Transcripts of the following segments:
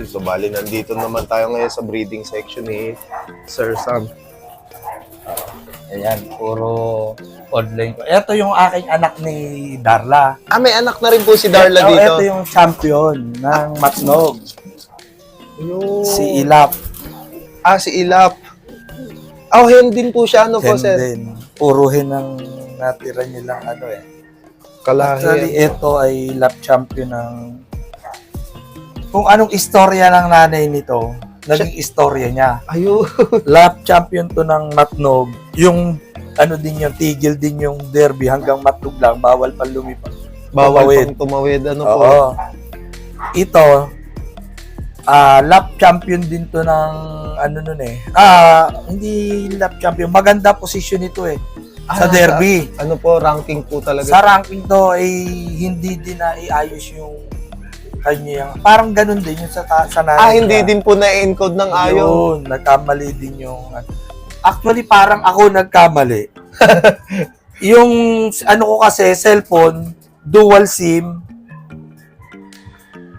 So, bali, nandito naman tayo ngayon sa breeding section ni Sir Sam. Ayan, puro online ko. Ito yung aking anak ni Darla. Ah, may anak na rin po si Darla dito. Ito yung champion ng Matnog. Si Ilap. Ah, si Ilap. Oh, hen din po siya, ano po, Hen sir? din. Puro hen ang natira nilang ano eh. Kalahi. Actually, ito ay lap champion ng... Kung anong istorya ng nanay nito, naging istorya niya. Ayun. Lap champion to ng Matnog. Yung ano din yung tigil din yung derby hanggang Matnog lang. Bawal pang lumipat. Bawal pang tumawid, ano po. Oo. Ito, lap champion din to ng ano nun eh. Hindi lap champion. Maganda position ito eh. Sa derby. Ano po, ranking po talaga. Sa ranking to ay hindi din na iayos yung kanya. Parang ganun din yung sa nanay. Hindi din po na-encode ng ayaw. Yun, nagkamali din yung... Actually, parang ako nagkamali. Yung ano ko kasi, cellphone, dual SIM,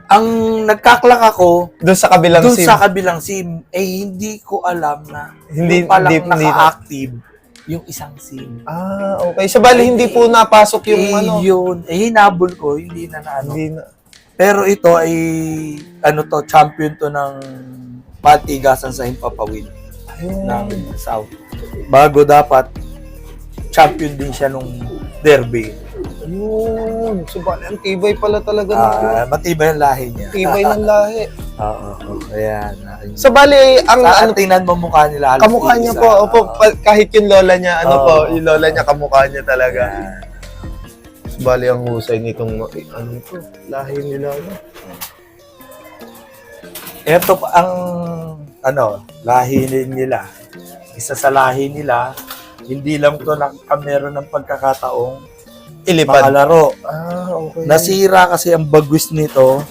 ang nagkaklak ako Doon sa kabilang doon SIM. sa kabilang SIM, hindi ko alam na Hindi- yung palang hindi- naka-active yung isang SIM. Okay. So, bali, hindi po napasok yung ano. Yun, hinabol ko, hindi na ano. Hindi na. Pero ito ay, ano to, champion to ng patigasan sa Himpapawid ng South. Bago dapat, champion din siya nung derby. Ayun. So, bali, ang tibay pala talaga. Matibay ang lahi niya. Tibay ng lahi. Oo, ayan. So, bali, ang ano, tingnan mo mukha nila. halos kamukha niya iisa. po. Opo, kahit yung lola niya, ano po, yung lola niya, kamukha niya talaga. Ayan. Bali, ang husay nitong, ano ito, lahi nila, ano. Ito pa ang ano, lahi nila. Isa sa lahi nila, hindi lang to meron ng pagkakataong Ilipad. makalaro. Okay. Nasira kasi ang bagwis nito.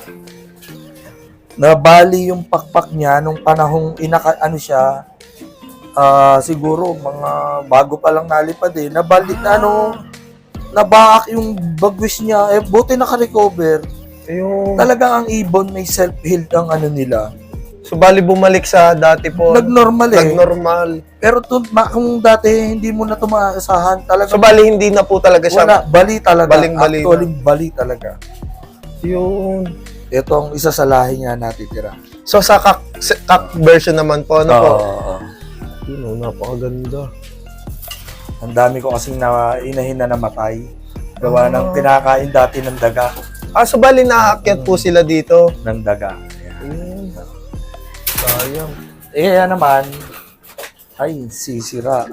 Nabali yung pakpak niya nung panahong ano siya, siguro mga bago pa lang nalipad eh. Nabali na nabaak yung bagwis niya. Buti naka-recover. Ayun. Talagang ang ibon may self-healed ang ano nila. So, bali, bumalik sa dati po. Nag-normal eh. Nag-normal. Pero kung dati hindi mo na ito maasahan, talaga So, bali, hindi na po talaga siya. wala, bali talaga. Baling-bali Actually, bali talaga. Yun. Ito ang isa sa lahi niya natitira. So, sa kak version naman po, ano po? Oo. Yun, napakaganda. Ang dami ko kasing inahin na namatay. Gawa ng pinakain dati ng daga. So, bali, naaakyat po sila dito. Ng daga. Ayun. Sayang. Yan naman, ay, sisira.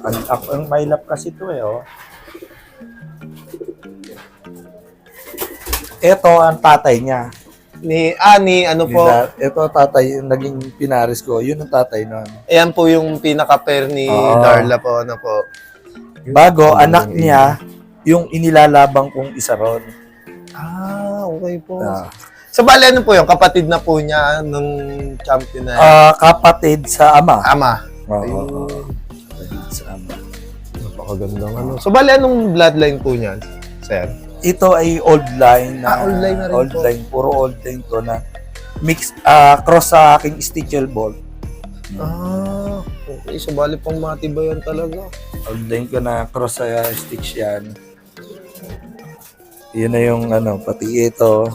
Ang mailap kasi ito eh, oh. Ito ang tatay niya. Ni ano po? Ito tatay, yung naging pinaris ko. Yun ang tatay nun. Ayan po yung pinaka-pair ni Darla po, ano po. Bago, anak niya, yung inilalabang kong isa ron. Okay po. Ah. So, bali, ano po yung kapatid na po niya nung champion na yan? Kapatid sa ama. Ama. Oo. Kapatid sa ama. Napakagandang ano. So, bali, anong bloodline po niyan, sir? Ito ay old line. Old line na rin old po. line. Puro old line to na mix, cross sa aking Stichel Bolt. Okay. So, bali, pang matibayan talaga. Old line ko na cross sa Stitch yan. Yun na yung ano, pati ito.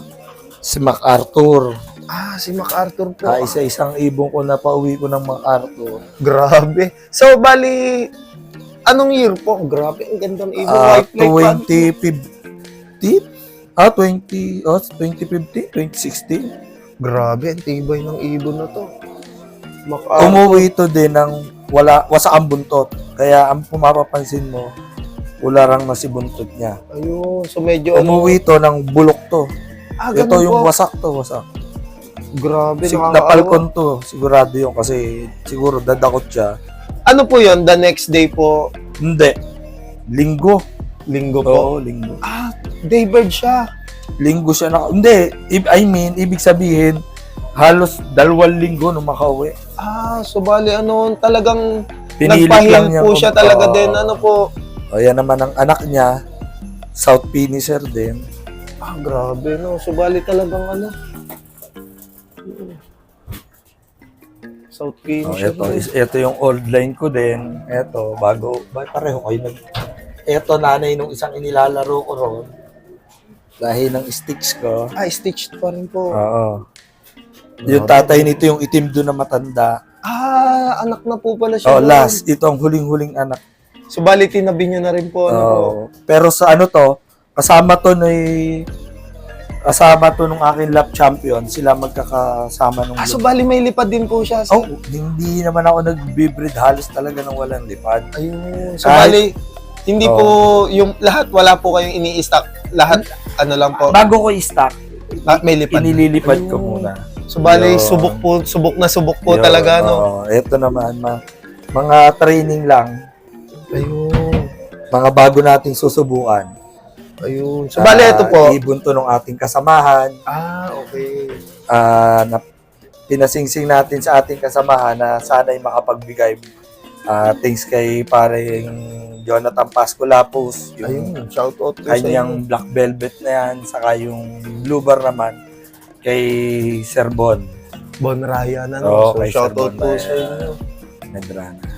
Si MacArthur. Si MacArthur po. Isa-isang ibong ko na pauwi ko ng MacArthur. Grabe. So, bali, anong year po? Grabe, ang gandang ibon. White flag. 2015, 2016. Grabe, ang tibay ng ibon na to. Umuwi ito din ng wasak ang buntot. Kaya ang pumapapansin mo, wala rang nasibuntot niya. Ayun, so medyo Umuwi ito ng bulok to. Ito ganun yung po. wasak to, wasak. Grabe, Napalkon to, sigurado yun kasi siguro dadakot siya. Ano po yun? The next day po? Hindi. Linggo. Linggo po? Oo, linggo. Daybird siya. Linggo siya hindi. Ibig sabihin, halos 2 linggo nung makauwi. So bali talagang Pinilit lang nagpahil niya po siya talaga din. Ano po? Ayan naman ang anak niya, South Finisher din. Grabe no. So bali talagang South Queen. Ito yung old line ko din. Ito, pareho kayo ito, nanay nung isang inilalaro ko ron. Dahil ng sticks ko. Stitched pa rin po. Oo. Yung tatay nito yung itim doon na matanda. Anak na po pala siya. Last. Ito ang huling-huling anak. So, bali, tinabi nyo na rin po. Ano po? Pero sa kasama to nung aking lap champion. Sila magkakasama nung So, bali, may lipad din po siya. Hindi naman ako nag-breed halos talaga ng walang lipad. Ayun. So, bali, hindi po yung lahat, wala po kayong ini-stock. Lahat, ano lang po. Bago ko i-stock, May lipad. inililipad ko muna. So, bali, Yun. subok na subok po talaga, no? Ito naman, mga training lang. Ayun. Mga bago nating susubukan. Ayun. So, bali, ito po. Ibon to ng ating kasamahan. Okay. Na pinasingsing natin sa ating kasamahan na sana'y makapagbigay things kay paring Jonathan Pasco Lapus. Ayun. Shout out to Kanyang black velvet na yan. Saka yung blue bar naman kay Sir Bon. Bon Ryan, ano? So, kay shout Sir out Bon po na sa inyo. Medrana.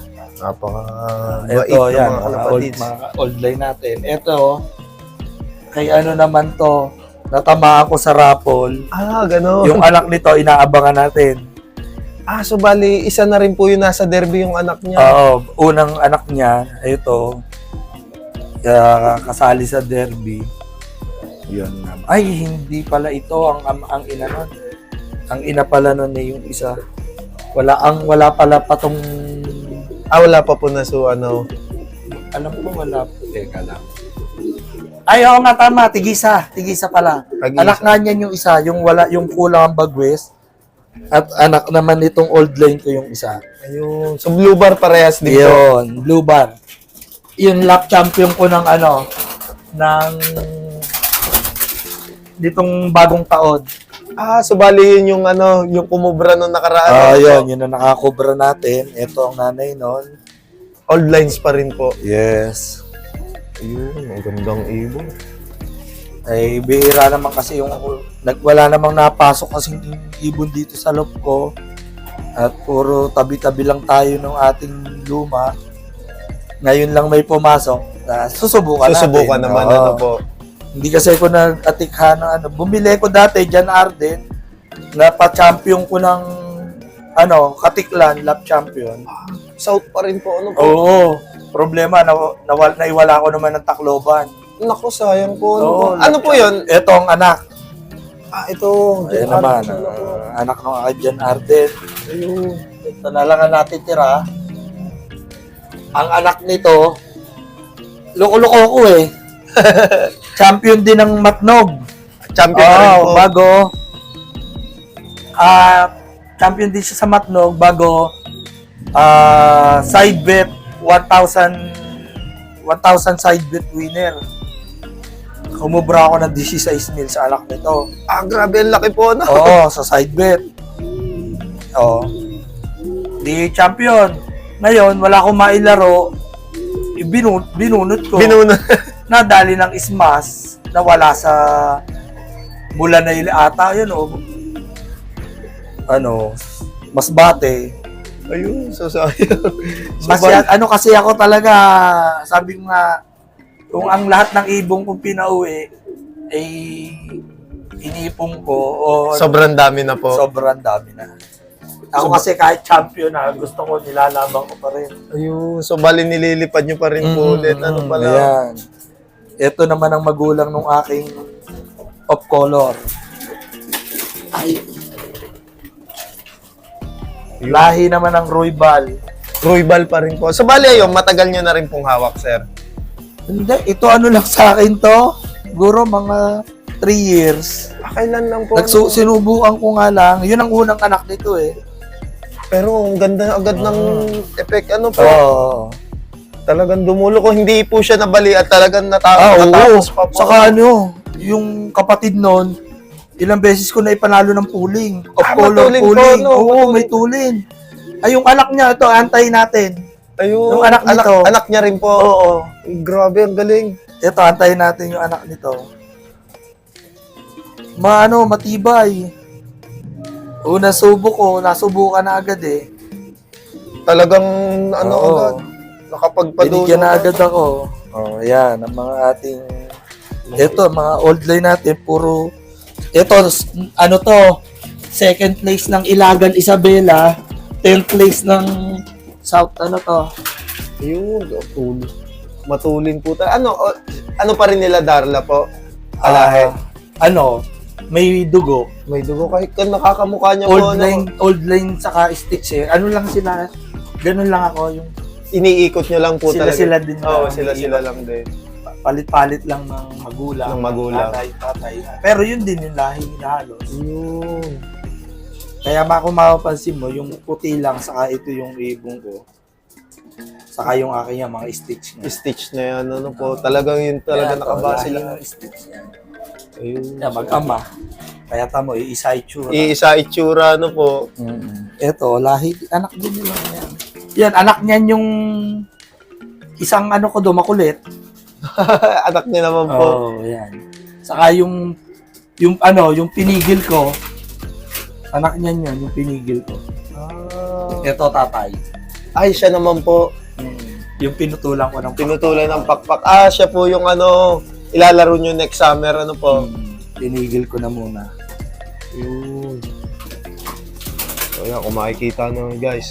Napaka-bait Ito, na yan, mga kalapatids. mga old line natin. Ito, kay ano naman to, natama ako sa raffle. Gano'n. Yung anak nito, inaabangan natin. So bali, isa na rin po yung nasa derby yung anak niya. Unang anak niya, ito, kasali sa derby. Yun naman. Ay, hindi pala ito ang ina nun. Ang ina pala nun yung isa. Wala pala patong. Wala pa po na ano. Alam ko wala. Teka lang. Ay, oo nga, tama. Tigisa pala. Tigisa. Anak nga niyan yung isa, yung kulang ang bagwes. At anak naman itong old line ko yung isa. Ayun. So, blue bar parehas dito. Yun, blue bar. Yung lap champion ko ng ditong bagong taon. So bali yun yung yung kumubra nung nakaraan. Yun ang nakakubra natin. Ito ang nanay nun. Old lines pa rin po. Yes. Ayun, ang gandang ibon. Ay, bihira naman kasi wala namang napasok kasing ibon dito sa loob ko. At puro tabi-tabi lang tayo ng ating luma. Ngayon lang may pumasok. Susubukan naman, ano po. Hindi kasi ako nag-atikha ng Bumili ko dati, Jan Arden, na pa-champion ko ng Katiklan, lap champion. South pa rin po, ano po? Oo. Problema, naiwala ko naman ng Tacloban. Naku, sayang po. Ano po yun? Ito ang anak. Ito. Ayan naman, anak ng Jan Arden. Ayun. Ito na lang ang natitira. Ang anak nito, loko-loko ko eh. Champion din ng Matnog. Champion na rin po. Bago. Champion din siya sa Matnog bago side bet 1,000 side bet winner. Kumubra ako ng 16 mil sa anak nito. Grabe, ang laki po, no? Oo, sa side bet. Di champion. Ngayon, wala akong mailaro. Binunot ko. Nadali ng ismas na wala sa mula na ata. Yun, mas bate. Ayun, so sayang. Kasi ako talaga, sabi ko nga, kung ang lahat ng ibong kong pinauwi, ay inipong ko, sobrang dami na po. Sobrang dami na. Ako kasi kahit champion na, gusto ko nilalabang ko pa rin. Ayun, so bali nililipad nyo pa rin po ulit. Ano pala? Ayan. Ito naman ang magulang ng aking off color. Ay. Lahi naman ng Roybal. Roybal pa rin po. So bali ayun, matagal nyo na rin pong hawak, sir. Hindi, ito lang sa akin to. Siguro mga 3 years. Kailan lang po? Sinubukan ko nga lang. Yun ang unang anak nito eh. Pero ang ganda agad ng effect. Ano po? Oo. Talagang dumulo ko. Hindi po siya nabali at talagang natapos pa po. Saka yung kapatid nun, ilang beses ko na ipanalo ng pooling. Color matuling pooling. po, no? Oo, may tuling. Ay, yung anak niya, ito, antayin natin. Ayun. Yung anak nito. Anak niya rin po. Oo. Grabe, ang galing. Ito, antayin natin yung anak nito. Matibay. Una subo ko, nasubukan na agad eh. Talagang ano Oo. agad, nakapagpadulo. Binigyan na agad ako. Oh, yan, ang mga ating ito, mga old line natin, puro ito, ano to, second place ng Ilagan Isabela, 10th place ng South, ano to, Yun, matulin po tayo. Ano pa rin nila Darla po? Alahe. ano, may dugo. May dugo kahit kan nakakamukha niya po. Old line saka stitch eh. Ano lang sila, ganun lang ako, yung Iniikot niyo lang po talaga. sila din. Oo, sila lang din. Palit-palit lang ng magulang. Ng magulang. Tatay. Pero yun din yung lahi nila halos. Yun. Kaya kung mapapansin mo, yung puti lang, saka ito yung ibong ko. Saka yung aking mga stitch niya. Stitch na yan, ano po. Talagang yun talaga nakabase lang. Yung stitch niya. Ayun. Kaya mag-ama. Kaya tamo, iisa itsura. Iisa itsura, ano po. Ito, lahi, anak din nila yan. Yan, anak niyan yung isang ano ko do, makulit. Anak niya naman po. Oo, yan. Saka yung pinigil ko, anak niyan yun, yung pinigil ko. Ito, tatay. Ay, siya naman po. Yung pinutulan ko ng Pinutulan ng pakpak. Siya po yung ilalaro nyo next summer, ano po. Pinigil ko na muna. Yun. So, yan, kung makikita nyo, guys.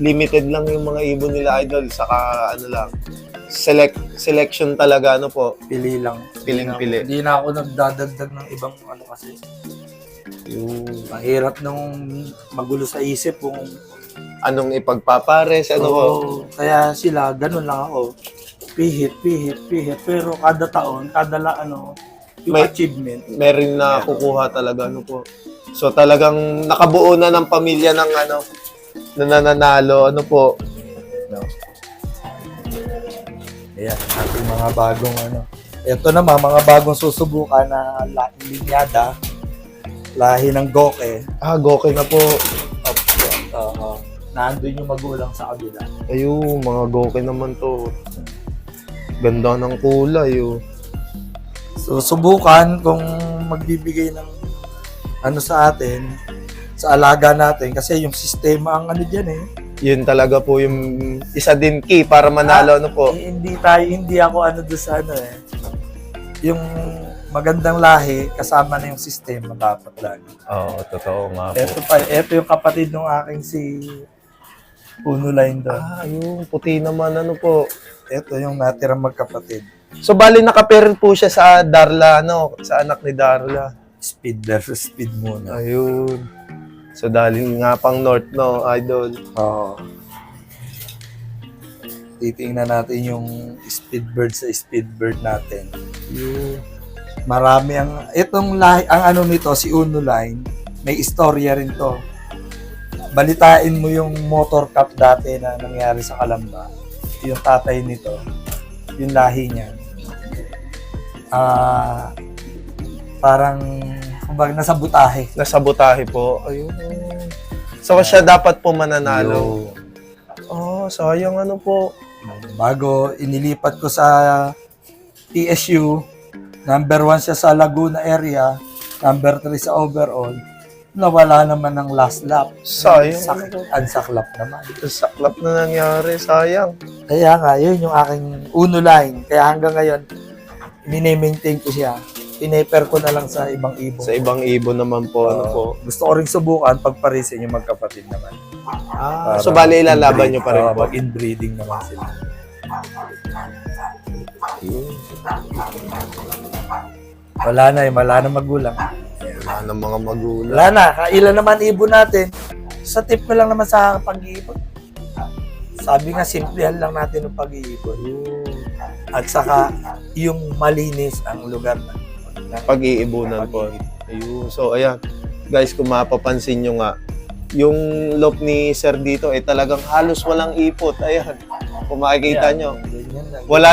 Limited lang yung mga ibon nila, idol. Saka, selection talaga, ano po. Pili lang. Piling-pili. Hindi na ako nagdadagdag ng ibang kasi. Yung Mahirap nung magulo sa isip kung anong ipagpapares, ano po. Kaya sila, ganun lang ako. Pihit. Pero kada taon, yung achievement. Meron na kukuha talaga, ano po. So, talagang nakabuo na ng pamilya ng na nananalo, ano po. Ayan, ating mga bagong Ito naman, mga bagong susubukan na linyada. Lahi ng Goke. Goke na po. Nandun yung magulang sa kabila. Ayun, mga Goke naman to. Ganda ng kulay, So, subukan kung magbibigay ng sa atin, sa alaga natin. Kasi yung sistema ang dyan eh. Yun talaga po yung isa din key para manalo, ano po. Hindi ako doon sa yung magandang lahi, kasama na yung sistema dapat lagi. Oo, totoo nga po. Ito yung kapatid ng aking si Uno Line doon. Yung puti naman, ano po. Ito yung natirang magkapatid. So, bali nakaparent po siya sa Darla, sa anak ni Darla. Speed versus speed muna. Ayun. So, dahil nga pang North, idol. Oo. Titingnan natin yung speed bird sa speed bird natin. Marami itong lahi, ang nito, si Uno Line, may istorya rin to. Balitain mo yung motor cup dati na nangyari sa Calamba. Yung tatay nito, yung lahi niya. Parang, kumbaga, nasa butahe. Nasa butahe po. Ayun. So, siya dapat po mananalo. Sayang po. Bago inilipat ko sa PSU, number 1 siya sa Laguna area, number 3 sa overall, nawala naman ng last lap. Sayang. Unsaklap naman. Saklap na nangyari, sayang. Kaya nga, yun yung aking Uno Line. Kaya hanggang ngayon, mini-maintain ko siya. Pineper ko na lang sa ibang ibon. Sa ibang ibon naman po, po. Gusto ko rin subukan pagparisin yung magkapatid naman. So bali ilalaban nyo pa rin po. Mag-inbreeding naman sila. Wala na magulang. Wala na mga magulang. Wala na, kailan naman ibon natin. Sa tip ko lang naman sa pag-iipon. Sabi nga, simplihan lang natin ang pag-iipon. At saka, yung malinis ang lugar na. Pag-iibunan po. Ayun. So, ayan. Guys, kung mapapansin nyo nga, yung loop ni Sir dito talagang halos walang ipot. Ayan. Kung makikita nyo. Wala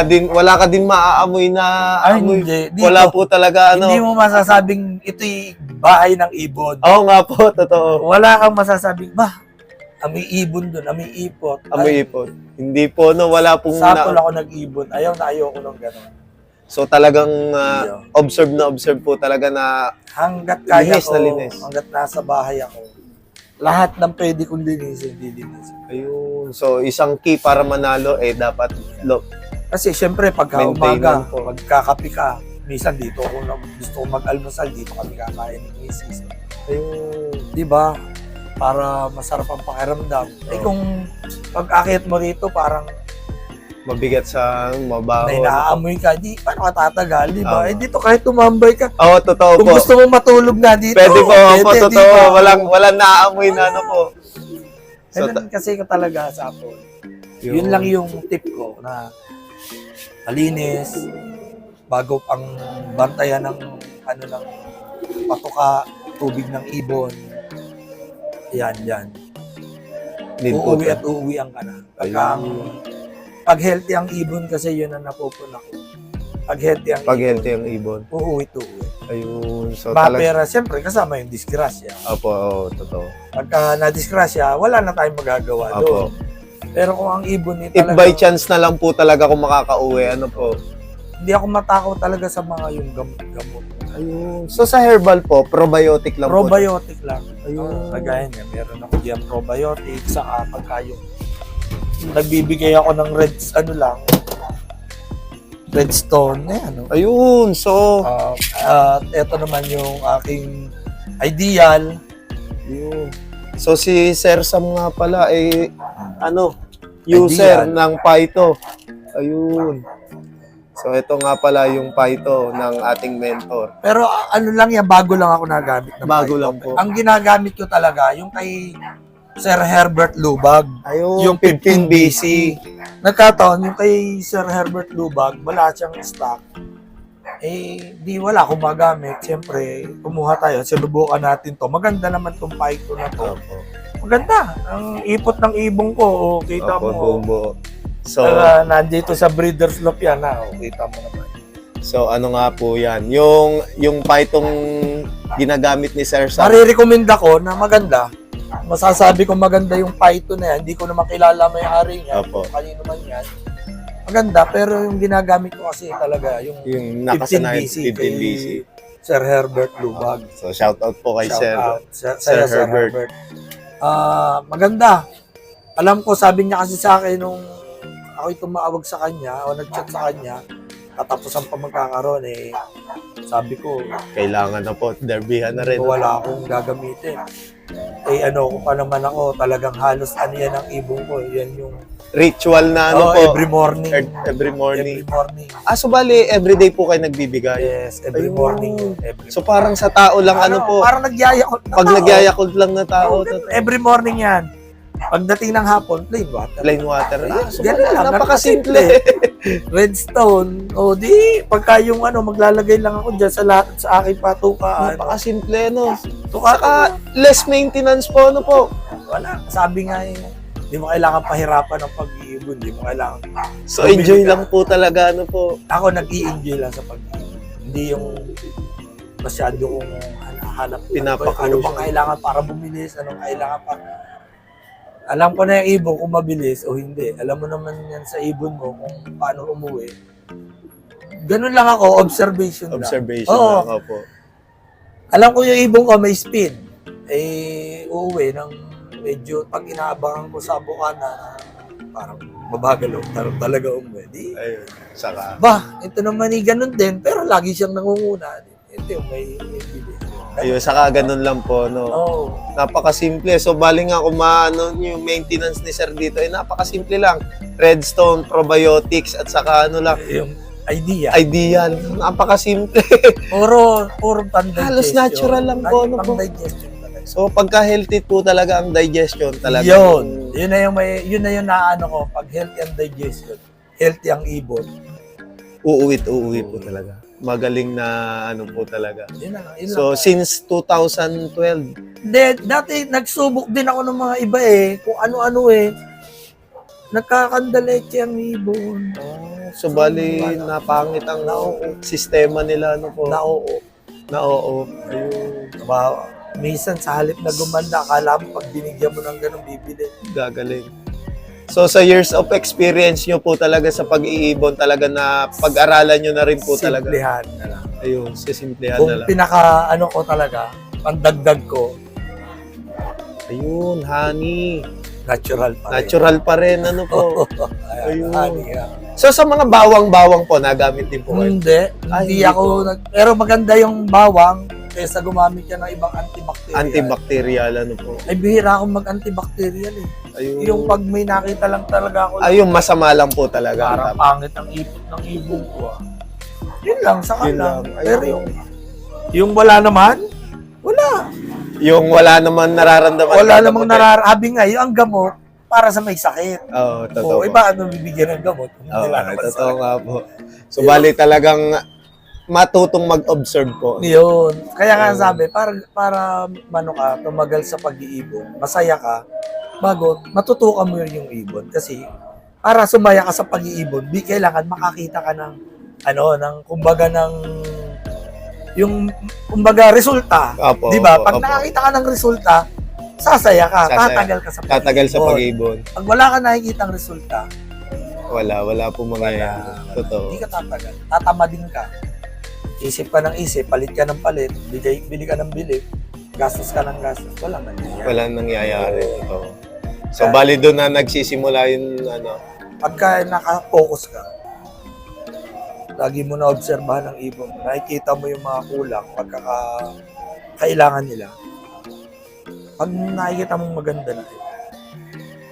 ka din maaamoy na amoy. Hindi. Dito, wala po talaga Hindi mo masasabing ito'y bahay ng ibon. Oo nga po, totoo. Wala kang masasabing, amoy ibon doon, amoy ipot. Amoy ipot. Hindi po, wala pong... Sapol ako nag-ibon. Ayaw ko nung gano'n. So talagang observe po talaga na hanggat kaya linis ko, na linis. hanggat nasa bahay ako, lahat ng pwede kong linisin, dilinisin. Ayun. So, isang key para manalo, dapat Kasi syempre, pagka Maintenance umaga, po. magkakapi ka, minsan dito ako gusto ko mag-almusal, dito kami kakain ng misis. ayun. Di ba? Para masarap ang pakiramdam. Kung pag-akit mo rito, parang Mabigat sa mabaho. may naaamoy ka, di paano ka tatagal, di ba? Tama. Dito kahit tumambay ka, Oo, totoo kung po. gusto mo matulog nga dito, Pwede po, opo, di totoo. ba? Walang naaamoy na ano po. So, Ganun kasi ka talaga sa Apple. Yun lang yung tip ko na malinis, bago ang bantayan ng ng patuka, tubig ng ibon. Yan. Need po Uuwi ta- at uuwian ka na. Ayun. Pag healthy ang ibon kasi yun ang napupuna ko. Pag healthy ang Pag healthy ang ibon. uuwi to uuwi. Ayun. So, talaga. Pera, siyempre kasama yung disgrasya. Opo, oo, totoo. Pagka na-disgrasya, wala na tayong magagawa Opo. doon. Pero kung ang ibon ni If talaga, by chance na lang po talaga kung makakauwi, ano po? hindi ako matakot talaga sa mga yung gamot. Ayun. So, sa herbal po, probiotic lang po. Probiotic lang. Ayun. Kagaya niya, meron ako diyan probiotic, saka pagka yung nagbibigay ako ng redstone, Ayun. So, ito naman yung aking ideal. ayun. So, si Sir Sam nga pala, user Ideal. ng Pyto. Ayun. So, ito nga pala yung Pyto ng ating mentor. Pero ano lang yan, bago lang ako nagamit. ng Bago Python. lang po. Ang ginagamit ko talaga, yung kay Sir Herbert Lubag. Ayun. Yung 15 BC. Nagkataon, yung kay Sir Herbert Lubag, wala siyang stock. Di wala akong magamit. Siyempre, kumuha tayo, sinubukan natin to. Maganda naman tong Python na to. Opo. Maganda. Ang ipot ng ibong ko, kita Opo, mo. buo. So, Nandito sa breeder's loop yan, kita mo naman. so ano nga po yan? Yung Pythong ginagamit ni Sir Sam. Marirekomenda ko na maganda. Masasabi ko maganda yung Python na yan. Hindi ko naman kilala may-ari niya. Opo. Kung kanino man yan. Maganda, pero yung ginagamit ko kasi talaga, yung Yung 15 nakasanayan, BC. 15 kay BC. Sir Herbert Lubag. So, shout out po kay Shout Sir. out. Sir Sir Herbert. Maganda. Alam ko, sabi niya kasi sa akin nung ako'y tumawag sa kanya o nag-chat sa kanya, katapusan pa magkakaroon sabi ko, Kailangan na po. Derbyhan na rin. wala akong gagamitin. Kung pa naman ako, talagang halos yan ang ibong ko. Yan yung Ritual na ano po. every morning. Every morning. Every morning. So bali, everyday po kayo nagbibigay. Yes, every Ayun. morning. Every So parang sa tao lang ano po. Parang nagyayakot na Pag tao. nagyayakult lang na tao. Every morning yan. Pagdating ng hapon, plain water. Plain water. So Ganun lang, napakasimple. Redstone. Pagka yung maglalagay lang ako dyan sa aking patukaan. Napakasimple, no? Tuka, Saka less maintenance po, ano po. wala. Sabi nga hindi mo kailangan pahirapan ng pag-iibon. Hindi mo kailangan. So enjoy lang po talaga, ano po. Ako nag-i-enjoy lang sa pag-iibon. Hindi yung masyado kong hanap. Pinapakulo Ano bang siya. kailangan para bumilis? Anong kailangan para... Alam ko na yung ibon kung mabilis o hindi. Alam mo naman yan sa ibon mo kung paano umuwi. Ganun lang ako, observation lang. Observation Oo. lang po. Alam ko yung ibon ko may speed. Uuwi ng medyo pag inaabangan ko sa bukana, parang mabagal o talaga umuwi. Ayun. Saka. Ito naman ganun din, pero lagi siyang nangunguna. Ito yung may bilis. Ayun, saka ganun lang po, no? Oo. Napakasimple. So, bali nga kung yung maintenance ni Sir dito, napakasimple lang. Redstone, probiotics, at saka lang, Yung idea. ideal. Napakasimple. Puro pan-digestion. Halos natural lang po, ano po. Pan-digestion talaga. So, pagka healthy po talaga ang digestion, talaga. Yun. Yun na yung naano ko. Pag healthy ang digestion, healthy ang ibon. Uuwi po talaga. Magaling na ano po talaga. Yun na lang. So, since 2012, Dati, nagsubok din ako ng mga iba kung ano-ano Nagkakandaleche ang ibon. so bali, napangit ang sistema nila, ano po. Na oo. Ayun. Diba? Minsan sa halip na gumanda, akala mo pag binigyan mo ng ganun bibili. Gagaling. So sa years of experience nyo po talaga sa pag-iibon, talaga na pag-aralan nyo na rin po talaga. Simplihan na lang. Ayun, sisimplihan Kung na lang. ko talaga, pandagdag ko, Ayun, honey. Natural pa rin. Natural pa rin, ano po. Ayun. Ayun. Honey, So sa mga bawang-bawang po, nagamit din po kayo? Hindi. Ay, Hindi hindi ako, po. pero maganda yung bawang kaysa gumamit ka ng ibang antibacterial. Antibacterial, ano po. Ay, bihira akong mag-antibacterial eh. Ayun. Yung pag may nakita lang talaga ako, Ayun, masama lang po talaga. parang pangit ang ipot ng ibon ko. Yun lang, saka Yun lang. lang. Ayun. Pero yung wala naman, wala. Yung wala naman nararamdaman. Wala namang nararabi nga. Yung ang gamot, para sa may sakit. Oo, totoo O, po. iba ano bibigyan ng gamot? Kung Oo, wala naman totoo sakit. nga po. So, bali talagang matutong mag-observe po. Yun. Kaya nga sabi, para mano ka, tumagal sa pag-iibon, masaya ka, bago matutukan mo yung ibon. Kasi para sumaya ka sa pag-iibon, di kailangan makakita ka ng kumbaga resulta. Opo, Di ba? opo, Pag opo. nakakita ka ng resulta, sasaya ka, Sasaya. tatagal ka sa pag-iibon. Tatagal sa pag-ibon. Pag wala ka nakikita ng resulta, Wala po mangyayari. Totoo. hindi ka tatagal. Tatamadin ka. Isip ka ng isip, palit ka ng palit, bili ka ng bili, gastos ka ng gastos, walang nangyayari. Walang nangyayari. Totoo. So, bali doon na nagsisimula yung ano. Pagka naka-focus ka, lagi mo na obserbahan ng ibon, nakikita mo yung mga kulang, kailangan nila. Pag nakikita mong maganda na,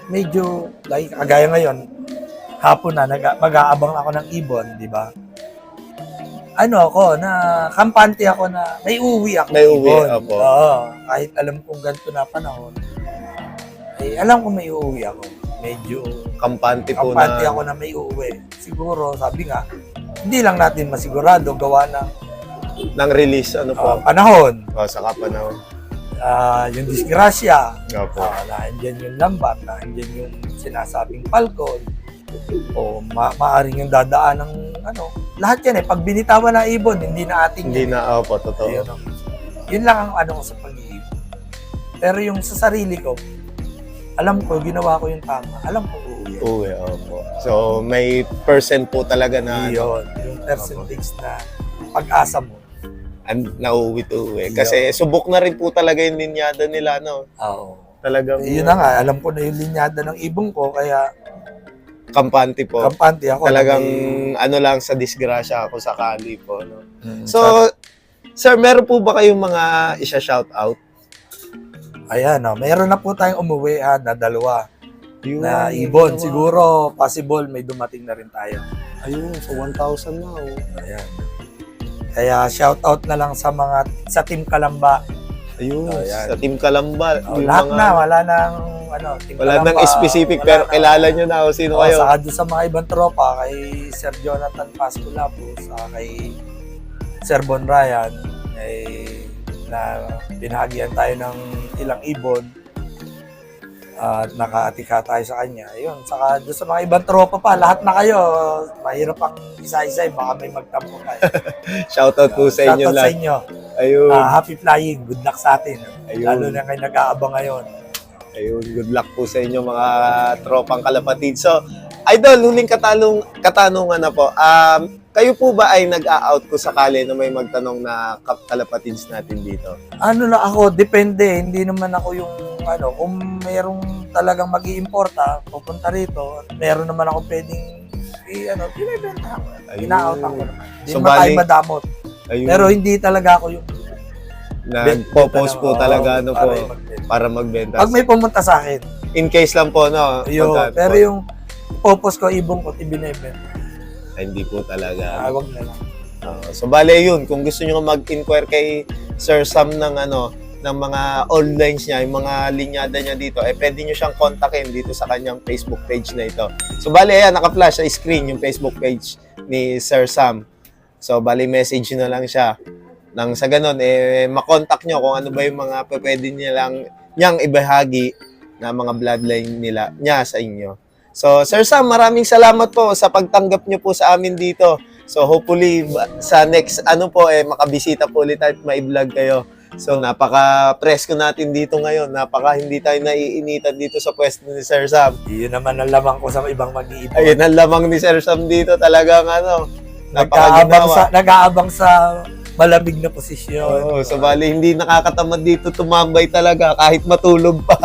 medyo, like, kagaya ngayon, hapon na, mag-aabang ako ng ibon, di ba? Ano ako, kampante ako na may uwi ako. May uwi, ibon. opo. Oo, kahit alam kong ganito na panahon, ay alam ko may uuwi ako. Medyo Kampante po kampante na. ako na may uuwi. Siguro, sabi nga, hindi lang natin masigurado gawa ng Ng release, ano po. panahon. Saka panahon. Yung disgrasya, Opo. naandyan yung lambat, naandyan yung sinasabing falcon, o maaring yung dadaan ng lahat yan pag binitawan ng ibon, hindi na ating Hindi yan. na, opo, totoo. Yun lang ang ko sa pag-iibon. Pero yung sa sarili ko, alam ko, ginawa ko yung tama. Alam ko uuwi. Uwi, opo. So, may percent po talaga na Yun, yung percentage na pag-asa mo. nauwi to uwi. Kasi subok na rin po talaga yung linyada nila, no? Oo. Talagang Yun na nga, alam ko na yung linyada ng ibon ko, kaya kampante po. kampante ako. Talagang na ano lang sa disgrasya ako sakali po, no? may- So, sir, meron po ba kayong mga isa-shout out? ayan, meron na po tayong umuwi na dalawa Yun, na ibon. Siguro, possible, may dumating na rin tayo. Ayun, so 1,000 na. Oh. Ayan. Kaya shout out na lang sa Team Kalamba. Ayun, Ayan. sa Team Kalamba. yung Lahat mga- na, wala nang Team Wala Kalamba, nang specific, wala pero na. kilala nyo na kung sino kayo. Saka doon sa mga ibang tropa, kay Sir Jonathan Pasculapo, saka kay Sir Bon Ryan, na binahagian tayo ng ilang ibon at nakaatika tayo sa kanya. Ayun, saka doon sa mga ibang tropa pa, lahat na kayo, mahirap ang isa-isa, baka may magtampo kayo. Shoutout po sa inyo Shoutout sa lahat. inyo. Ayun, Happy flying, good luck sa atin. Ayun. Lalo na kayo nag-aabang ngayon. ayun, good luck po sa inyo mga tropang kalapatid. So, Idol, huling katanungan na po. Kayo po ba ay nag-a-out ko sakali na may magtanong na kalapatids natin dito? Ano na ako, depende. Hindi naman ako yung kung merong talagang mag-iimporta, pupunta rito, meron naman ako pwedeng binibenta ko. Ayun. Ina-out ako naman. Hindi So, naman tayo bali- madamot. Ayun, Pero hindi talaga ako yung nagpo-post po Oo, talaga ano po para magbenta. para magbenta. Pag may pumunta sa akin, In case lang po, no? yun. magkano Pero po? yung popos ko, ibong ko, ibinibenta. Ay, hindi po talaga. Wag na lang. So bale yun, kung gusto niyo mag-inquire kay Sir Sam ng ng mga online niya, yung mga linyada niya dito, pwede niyo siyang kontakin dito sa kanyang Facebook page na ito. So bale ayan, naka-flash sa screen yung Facebook page ni Sir Sam. So bale message niyo na lang siya. Nang sa ganun, makontak niyo kung ano ba yung mga pwede niyang ibahagi na mga bloodline niya sa inyo. So, Sir Sam, maraming salamat po sa pagtanggap niyo po sa amin dito. So, hopefully, sa next, makabisita po ulit at ma-vlog kayo. So, napaka-presko natin dito ngayon. Hindi tayo naiinitan dito sa pwesto ni Sir Sam. Yun naman ang lamang ko sa ibang mag-iibon. Ayun, ang lamang ni Sir Sam dito talagang napakaginawa. Nag-aabang sa malamig na posisyon. Oo, so bali hindi nakakatamad dito tumambay talaga kahit matulog pa.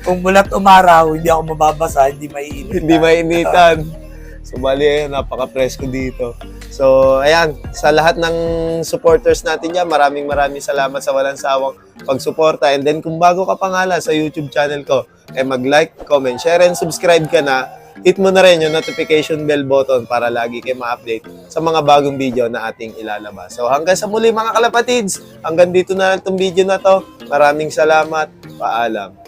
Kung mulat umaraw, hindi ako mababasa, hindi maiinit. Hindi mainitan. So bali ayun, napaka-presko dito. So ayan, sa lahat ng supporters natin dyan, maraming salamat sa walang sawang pagsuporta. And then kung bago ka pa nga lang sa YouTube channel ko, mag-like, comment, share, and subscribe ka na. Hit mo na rin yung notification bell button para lagi kayo ma-update sa mga bagong video na ating ilalabas. So hanggang sa muli mga kalapatids, hanggang dito na itong video na to. Maraming salamat. Paalam.